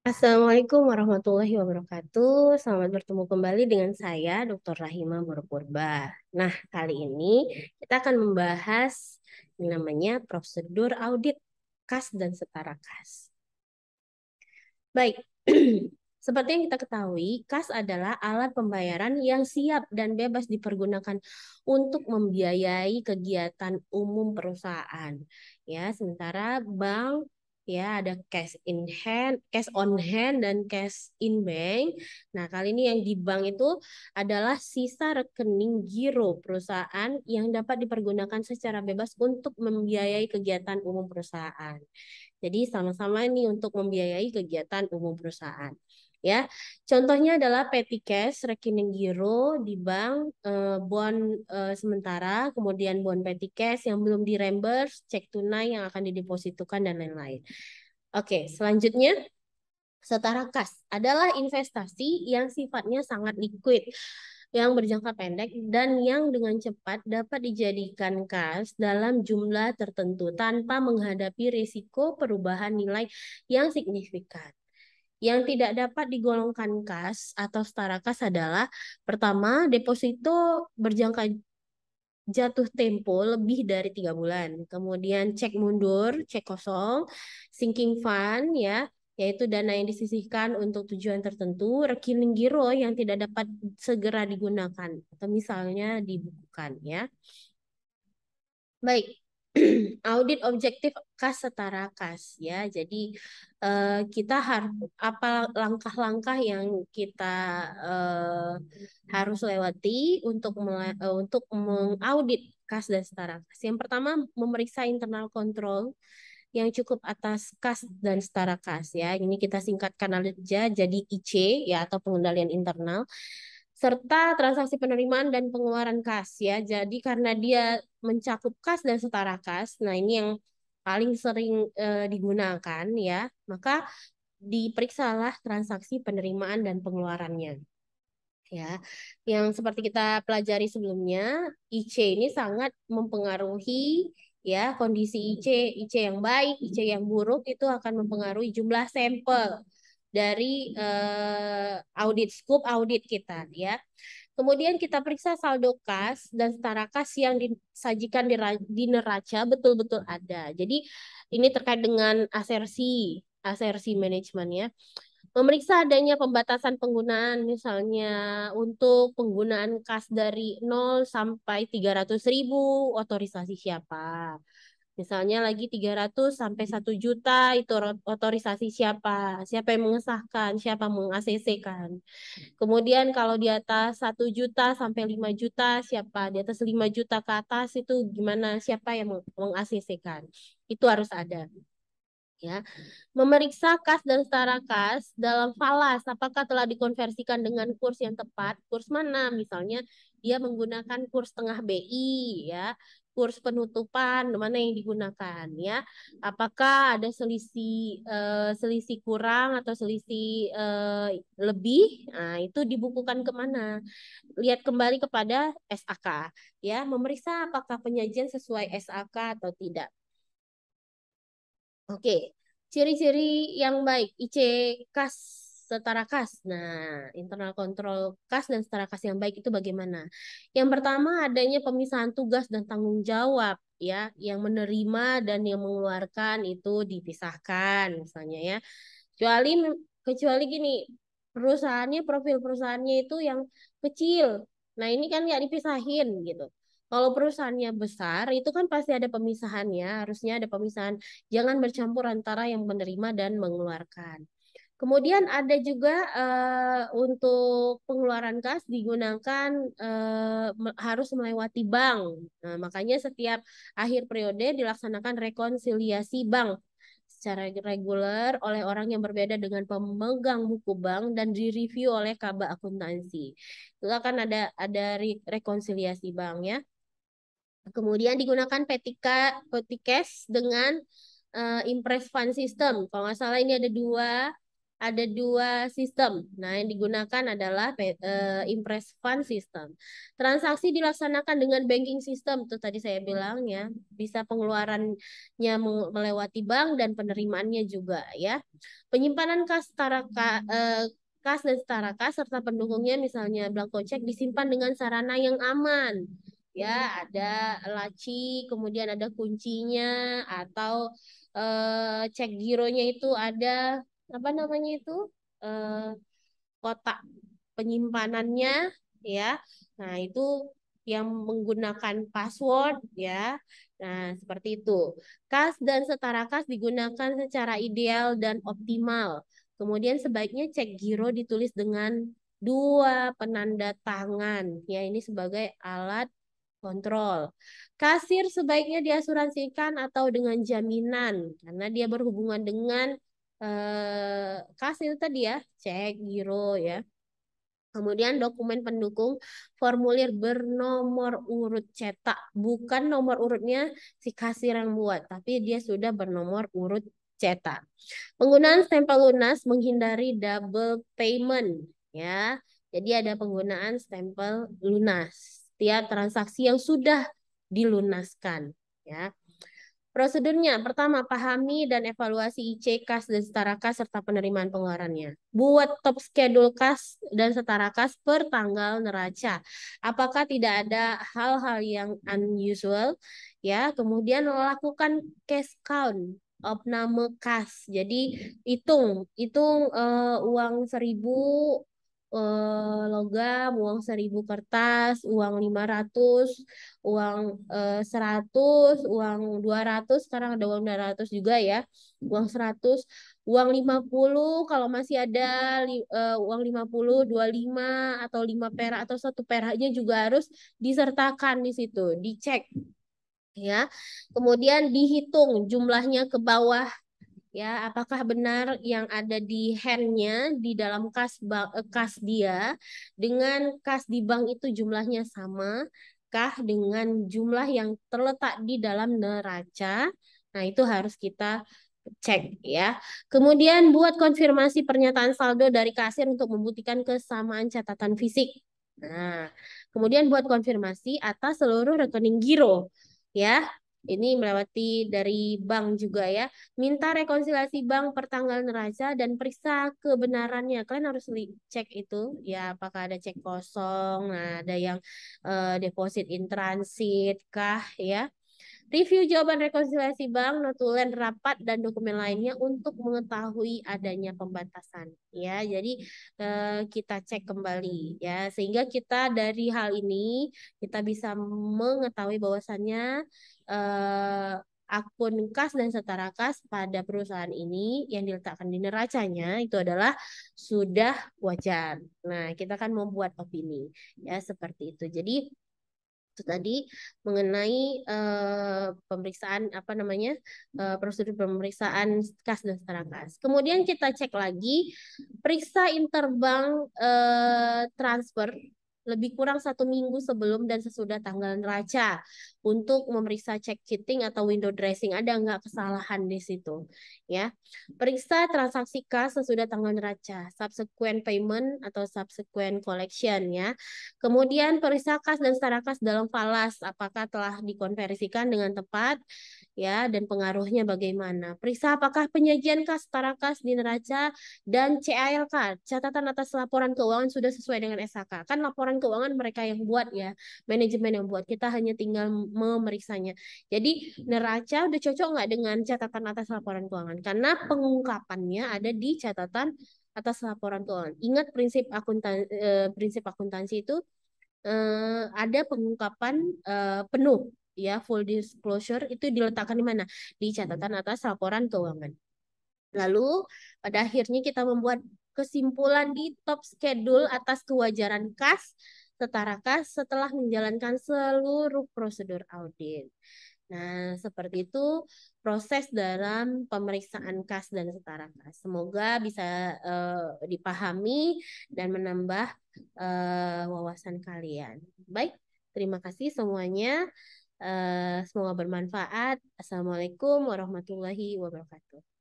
Assalamualaikum warahmatullahi wabarakatuh. Selamat bertemu kembali dengan saya, Dr. Rahima Murpurba. Nah, kali ini kita akan membahas yang namanya prosedur audit kas dan setara kas. Baik, seperti yang kita ketahui, kas adalah alat pembayaran yang siap dan bebas dipergunakan untuk membiayai kegiatan umum perusahaan. Ya, sementara bank ya ada cash in hand, cash on hand dan cash in bank. Nah, kali ini yang di bank itu adalah sisa rekening giro perusahaan yang dapat dipergunakan secara bebas untuk membiayai kegiatan umum perusahaan. Jadi sama-sama ini untuk membiayai kegiatan umum perusahaan. Ya, contohnya adalah petty cash, rekening giro di bank, bond sementara, kemudian bond petty cash yang belum di-reimburse, cek tunai yang akan didepositukan dan lain-lain. Oke, selanjutnya setara kas adalah investasi yang sifatnya sangat liquid, yang berjangka pendek dan yang dengan cepat dapat dijadikan kas dalam jumlah tertentu tanpa menghadapi risiko perubahan nilai yang signifikan. Yang tidak dapat digolongkan kas atau setara kas adalah pertama, deposito berjangka jatuh tempo lebih dari 3 bulan. Kemudian cek mundur, cek kosong, sinking fund ya, yaitu dana yang disisihkan untuk tujuan tertentu, rekening giro yang tidak dapat segera digunakan atau misalnya dibukukan ya. Baik, audit objektif kas setara kas ya. Jadi kita harus apa langkah-langkah yang kita eh, harus lewati untuk mengaudit kas dan setara kas. Yang pertama, memeriksa internal control yang cukup atas kas dan setara kas ya. Ini kita singkatkan aja jadi IC ya atau pengendalian internal serta transaksi penerimaan dan pengeluaran kas ya. Jadi karena dia mencakup kas dan setara kas, nah ini yang paling sering digunakan ya, maka diperiksalah transaksi penerimaan dan pengeluarannya ya. Yang seperti kita pelajari sebelumnya, IC ini sangat mempengaruhi ya kondisi IC. IC yang baik, IC yang buruk itu akan mempengaruhi jumlah sampel dari audit scope audit kita ya. Kemudian kita periksa saldo kas dan setara kas yang disajikan di neraca betul-betul ada. Jadi ini terkait dengan asersi, asersi manajemen ya. Memeriksa adanya pembatasan penggunaan, misalnya untuk penggunaan kas dari 0 sampai 300.000, otorisasi siapa? Misalnya lagi 300 sampai 1 juta, itu otorisasi siapa? Siapa yang mengesahkan? Siapa meng-ACC-kan? Kemudian kalau di atas 1 juta sampai 5 juta, siapa? Di atas 5 juta ke atas itu gimana? Siapa yang meng-ACC-kan? Itu harus ada. Ya, memeriksa kas dan setara kas dalam falas apakah telah dikonversikan dengan kurs yang tepat. Kurs mana? Misalnya dia menggunakan kurs tengah BI ya, kurs penutupan mana yang digunakan ya. Apakah ada selisih kurang atau selisih lebih? Nah, itu dibukukan kemana? Lihat kembali kepada SAK ya, memeriksa apakah penyajian sesuai SAK atau tidak. Oke, ciri-ciri yang baik IC kas setara kas. Nah, internal kontrol kas dan setara kas yang baik itu bagaimana? Yang pertama adanya pemisahan tugas dan tanggung jawab ya, yang menerima dan yang mengeluarkan itu dipisahkan misalnya ya. Kecuali kecuali gini, perusahaannya profil perusahaannya itu yang kecil. Nah, ini kan nggak dipisahin gitu. Kalau perusahaannya besar, itu kan pasti ada pemisahan ya, harusnya ada pemisahan. Jangan bercampur antara yang menerima dan mengeluarkan. Kemudian ada juga untuk pengeluaran kas digunakan harus melewati bank. Nah, makanya setiap akhir periode dilaksanakan rekonsiliasi bank secara reguler oleh orang yang berbeda dengan pemegang buku bank dan direview oleh Kaba Akuntansi. Itu akan ada rekonsiliasi bank ya. Kemudian digunakan petty cash dengan impress fund system. Kalau nggak salah ini ada dua. ada dua sistem. Nah, yang digunakan adalah Impress Fund System. Transaksi dilaksanakan dengan banking system, itu tadi saya bilang ya, bisa pengeluarannya melewati bank dan penerimaannya juga ya. Penyimpanan kas setara kas dan setara kas serta pendukungnya misalnya blanko cek disimpan dengan sarana yang aman. Ya, ada laci, kemudian ada kuncinya atau cek gironya itu ada apa namanya itu eh, kotak penyimpanannya ya. Nah, itu yang menggunakan password ya. Nah, seperti itu. Kas dan setara kas digunakan secara ideal dan optimal. Kemudian sebaiknya cek giro ditulis dengan dua penanda tangan. Ya, ini sebagai alat kontrol. Kasir sebaiknya diasuransikan atau dengan jaminan karena dia berhubungan dengan kasir tadi ya, cek giro ya. Kemudian dokumen pendukung formulir bernomor urut cetak, bukan nomor urutnya si kasir yang buat, tapi dia sudah bernomor urut cetak. Penggunaan stempel lunas menghindari double payment ya. Jadi ada penggunaan stempel lunas setiap transaksi yang sudah dilunaskan ya. Prosedurnya, pertama, pahami dan evaluasi IC, kas, dan setara kas, serta penerimaan pengeluarannya. Buat top schedule kas dan setara kas per tanggal neraca. Apakah tidak ada hal-hal yang unusual? Ya, kemudian lakukan cash count opname kas. Jadi hitung uang 1.000 logam, uang 1.000 kertas, uang 500, uang 100, uang 200, sekarang ada uang 200 juga ya, uang 100, uang 50 kalau masih ada uang 50, 25 atau 5 perak atau 1 peraknya juga harus disertakan di situ, dicek ya. Kemudian dihitung jumlahnya ke bawah ya, apakah benar yang ada di handnya di dalam kas dia dengan kas di bank itu jumlahnya sama kah dengan jumlah yang terletak di dalam neraca. Nah, itu harus kita cek ya. Kemudian buat konfirmasi pernyataan saldo dari kasir untuk membuktikan kesamaan catatan fisik. Nah, kemudian buat konfirmasi atas seluruh rekening giro ya. Ini melewati dari bank juga ya. Minta rekonsiliasi bank per tanggal neraca dan periksa kebenarannya. Kalian harus cek itu ya, apakah ada cek kosong, nah ada yang deposit in transit kah ya. Review jawaban rekonsiliasi bank, notulen rapat dan dokumen lainnya untuk mengetahui adanya pembatasan ya. Jadi kita cek kembali ya sehingga kita dari hal ini kita bisa mengetahui bahwasannya eh, akun kas dan setara kas pada perusahaan ini yang diletakkan di neracanya itu adalah sudah wajar. Nah, kita kan membuat opini ya seperti itu. Jadi itu tadi mengenai pemeriksaan apa namanya prosedur pemeriksaan kas dan setara kas. Kemudian kita cek lagi periksa interbank transfer lebih kurang 1 minggu sebelum dan sesudah tanggal neraca untuk memeriksa cek cheating atau window dressing ada nggak kesalahan di situ ya. Periksa transaksi kas sesudah tanggal neraca, subsequent payment atau subsequent collection ya. Kemudian periksa kas dan setara kas dalam falas apakah telah dikonversikan dengan tepat ya dan pengaruhnya bagaimana. Periksa apakah penyajian kas setara kas di neraca dan CALK catatan atas laporan keuangan sudah sesuai dengan SHK. Kan laporan keuangan mereka yang buat ya, manajemen yang buat. Kita hanya tinggal memeriksanya. Jadi neraca udah cocok nggak dengan catatan atas laporan keuangan? Karena pengungkapannya ada di catatan atas laporan keuangan. Ingat prinsip akuntansi itu ada pengungkapan penuh ya, full disclosure itu diletakkan di mana? Di catatan atas laporan keuangan. Lalu pada akhirnya kita membuat kesimpulan di top schedule atas kewajaran kas setara kas setelah menjalankan seluruh prosedur audit. Nah, seperti itu proses dalam pemeriksaan kas dan setara kas. Semoga bisa dipahami dan menambah wawasan kalian. Baik, terima kasih semuanya. Semoga bermanfaat. Assalamualaikum warahmatullahi wabarakatuh.